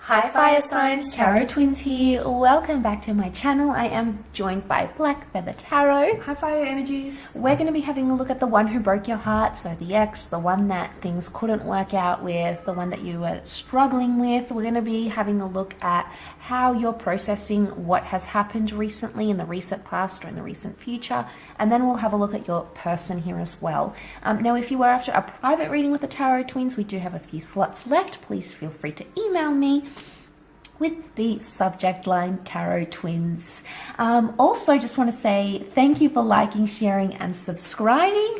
Hi fire signs, tarot twins here. Welcome back to my channel. I am joined by Black Feather Tarot. Hi fire energies. We're going to be having a look at the one who broke your heart, so the ex, the one that things couldn't work out with, the one that you were struggling with. We're going to be having a look at how you're processing what has happened recently in the recent past or in the recent future, and then we'll have a look at your person here as well. Now if you are after a private reading with the tarot twins, we do have a few slots left. Please feel free to email me with the subject line tarot twins. Also just want to say thank you for liking, sharing and subscribing.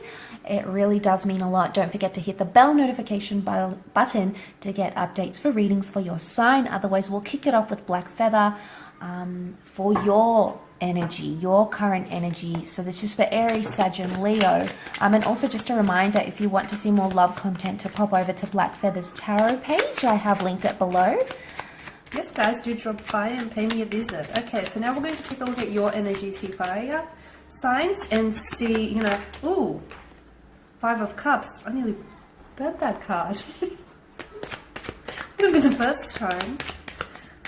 It really does mean a lot. Don't forget to hit the bell notification button to get updates for readings for your sign. Otherwise we'll kick it off with Black Feather for your energy, your current energy. So this is for Aries, Sag and Leo. And also just a reminder, if you want to see more love content, to pop over to Black Feather's tarot page. I have linked it below. Yes guys, do drop by and pay me a visit. Okay, so now we're going to take a look at your energies here, fire signs, and see, ooh, 5 of Cups. I nearly burnt that card. It'll be the first time.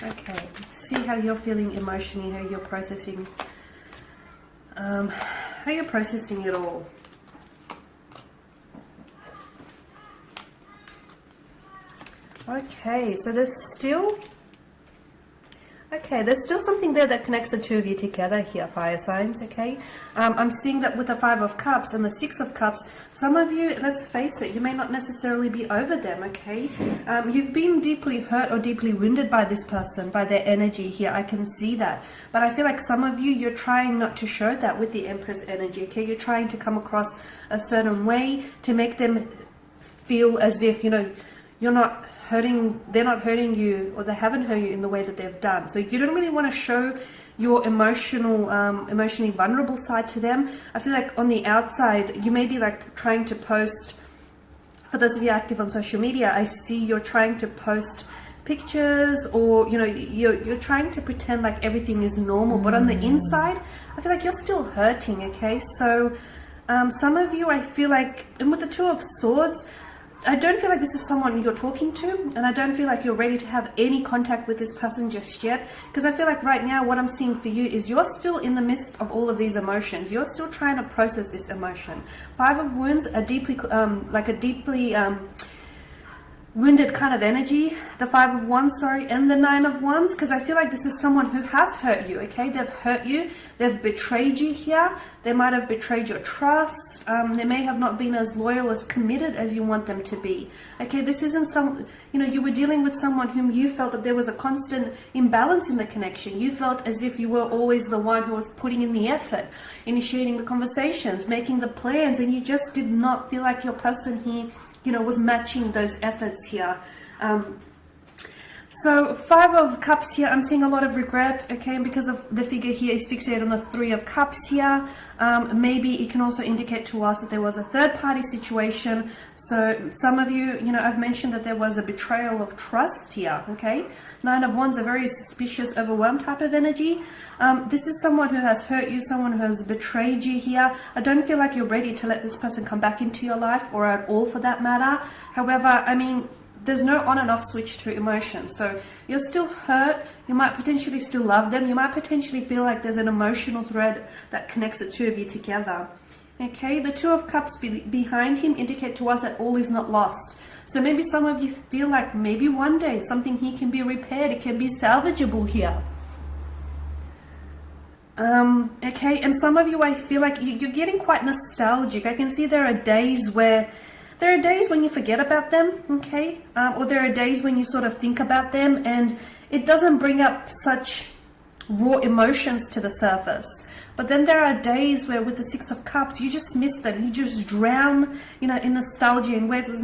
Okay, see how you're feeling emotionally, how you're processing, it all. Okay, so there's still something there that connects the two of you together here, fire signs, okay? I'm seeing that with the 5 of Cups and the 6 of Cups, some of you, let's face it, you may not necessarily be over them, okay? You've been deeply hurt or deeply wounded by this person, by their energy here, I can see that. But I feel like some of you, you're trying not to show that with the Empress energy, okay? You're trying to come across a certain way to make them feel as if, you're not they're not hurting you, or they haven't hurt you in the way that they've done. So you don't really want to show your emotionally vulnerable side to them. I feel like on the outside, you may be like trying to post, for those of you active on social media, I see you're trying to post pictures, or you're trying to pretend like everything is normal, but on the inside, I feel like you're still hurting, okay? So some of you, I feel like, and with the 2 of Swords, I don't feel like this is someone you're talking to, and I don't feel like you're ready to have any contact with this person just yet, because I feel like right now what I'm seeing for you is you're still in the midst of all of these emotions. You're still trying to process this emotion. 5 of Wands, a deeply wounded kind of energy, the 5 of Wands, sorry, and the 9 of Wands, because I feel like this is someone who has hurt you, okay? They've hurt you, they've betrayed you here, they might have betrayed your trust, they may have not been as loyal, as committed as you want them to be, okay? This isn't you were dealing with someone whom you felt that there was a constant imbalance in the connection. You felt as if you were always the one who was putting in the effort, initiating the conversations, making the plans, and you just did not feel like your person here was matching those efforts here. So 5 of Cups here, I'm seeing a lot of regret, okay, because of the figure here is fixated on the 3 of Cups here. Maybe it can also indicate to us that there was a third-party situation. So some of you, I've mentioned that there was a betrayal of trust here, okay? 9 of Wands, a very suspicious, overwhelmed type of energy. This is someone who has hurt you, someone who has betrayed you here. I don't feel like you're ready to let this person come back into your life, or at all for that matter. However, there's no on and off switch to emotions. So you're still hurt, you might potentially still love them, you might potentially feel like there's an emotional thread that connects the two of you together. Okay, the 2 of Cups behind him indicate to us that all is not lost. So maybe some of you feel like maybe one day something here can be repaired, it can be salvageable here. Okay, and some of you, I feel like you're getting quite nostalgic. I can see there are days when you forget about them, okay? Or there are days when you sort of think about them and it doesn't bring up such raw emotions to the surface. But then there are days where with the 6 of Cups, you just miss them. You just drown, in nostalgia, in waves of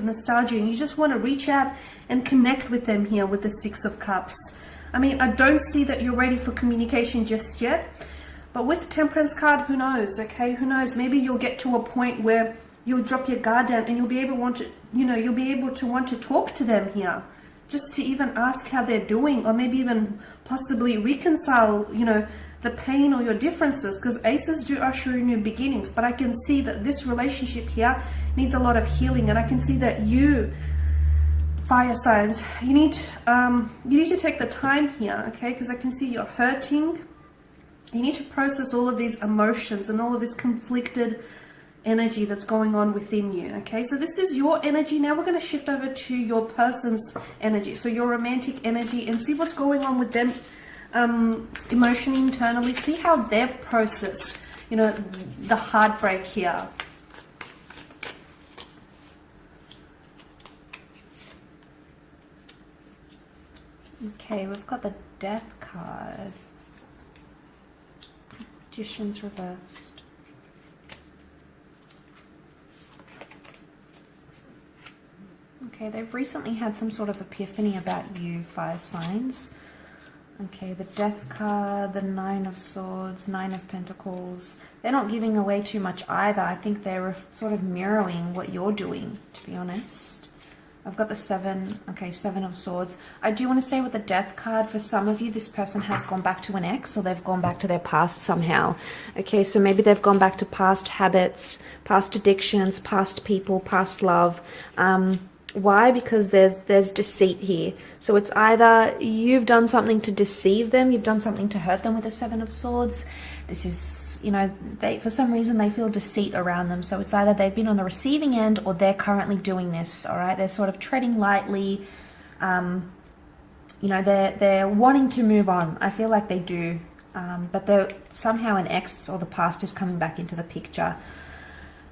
nostalgia. And you just want to reach out and connect with them here with the 6 of Cups. I don't see that you're ready for communication just yet. But with the Temperance card, who knows, okay? Who knows? Maybe you'll get to a point where you'll drop your guard down and you'll be able to want to talk to them here, just to even ask how they're doing, or maybe even possibly reconcile, the pain or your differences, because aces do usher in new beginnings. But I can see that this relationship here needs a lot of healing, and I can see that you, fire signs, you need to take the time here, okay? Because I can see you're hurting. You need to process all of these emotions and all of this conflicted energy that's going on within you, okay? So this is your energy. Now we're going to shift over to your person's energy, so your romantic energy, and see what's going on with them emotionally, internally. See how they've processed, you know, the heartbreak here. Okay, we've got the Death card. Magician's reversed. Okay, they've recently had some sort of epiphany about you, fire signs. Okay, the Death card, the Nine of Swords, Nine of Pentacles. They're not giving away too much either. I think they're sort of mirroring what you're doing, to be honest. I've got the Seven of Swords. I do want to say with the Death card, for some of you, this person has gone back to an ex, or they've gone back to their past somehow. Okay, so maybe they've gone back to past habits, past addictions, past people, past love. Why? Because there's deceit here. So it's either you've done something to deceive them, you've done something to hurt them with the Seven of Swords. This is, you know, they, for some reason they feel deceit around them. So it's either they've been on the receiving end or they're currently doing this, all right? They're sort of treading lightly. You know, they're wanting to move on. I feel like they do. But they're somehow an ex or the past is coming back into the picture.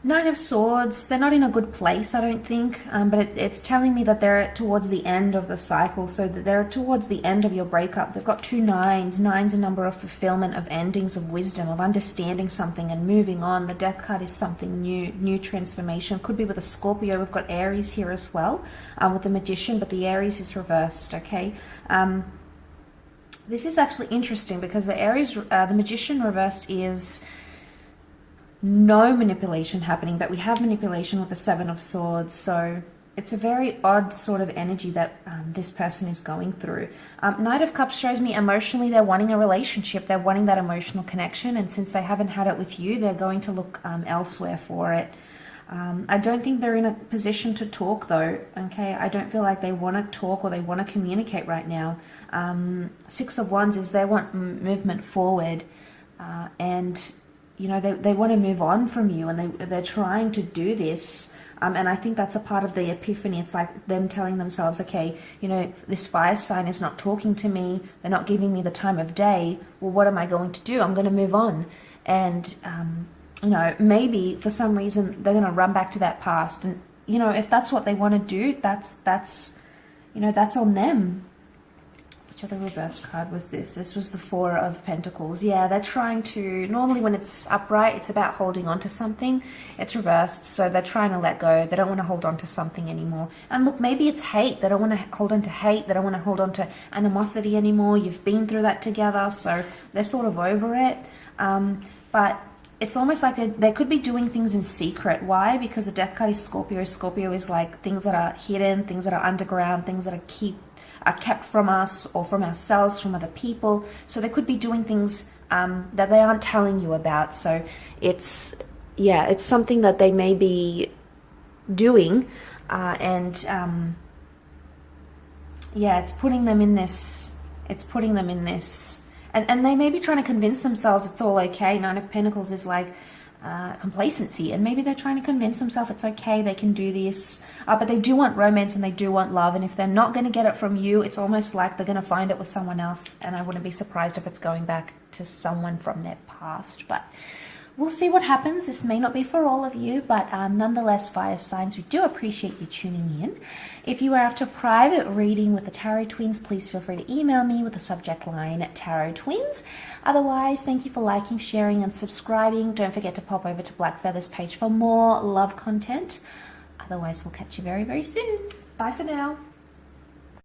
Nine of Swords, they're not in a good place, I don't think, but it's telling me that they're towards the end of the cycle, so that they're towards the end of your breakup. They've got two nines. Nine's a number of fulfillment, of endings, of wisdom, of understanding something and moving on. The Death card is something new transformation. Could be with a Scorpio. We've got Aries here as well, with the Magician, but the Aries is reversed, okay? This is actually interesting because the Aries, the Magician reversed is no manipulation happening, but we have manipulation with the Seven of Swords. So it's a very odd sort of energy that this person is going through. Knight of Cups shows me emotionally they're wanting a relationship, they're wanting that emotional connection, and since they haven't had it with you, they're going to look elsewhere for it. I don't think they're in a position to talk though, okay? I don't feel like they want to talk or they want to communicate right now. Six of Wands is they want movement forward, and you know, they want to move on from you, and they're trying to do this. And I think that's a part of the epiphany. It's like them telling themselves, okay, you know, this fire sign is not talking to me. They're not giving me the time of day. Well, what am I going to do? I'm going to move on. And, you know, maybe for some reason they're going to run back to that past. And, you know, if that's what they want to do, that's, you know, that's on them. Which other reverse card was this? This was the Four of Pentacles. Yeah, they're trying to, normally when it's upright, it's about holding on to something. It's reversed, so they're trying to let go. They don't want to hold on to something anymore. And look, maybe it's hate. They don't want to hold on to hate. They don't want to hold on to animosity anymore. You've been through that together, so they're sort of over it. But it's almost like they could be doing things in secret. Why? Because the Death card is Scorpio. Scorpio is like things that are hidden, things that are underground, things that are kept from us or from ourselves, from other people. So they could be doing things that they aren't telling you about. So it's something that they may be doing, it's putting them in this. And they may be trying to convince themselves it's all okay. Nine of Pentacles is like complacency, and maybe they're trying to convince themselves it's okay, they can do this, but they do want romance and they do want love, and if they're not going to get it from you, it's almost like they're going to find it with someone else, and I wouldn't be surprised if it's going back to someone from their past. But we'll see what happens. This may not be for all of you, but nonetheless, fire signs, we do appreciate you tuning in. If you are after a private reading with the Tarot Twins, please feel free to email me with the subject line Tarot Twins. Otherwise, thank you for liking, sharing, and subscribing. Don't forget to pop over to Black Feather's page for more love content. Otherwise, we'll catch you very, very soon. Bye for now.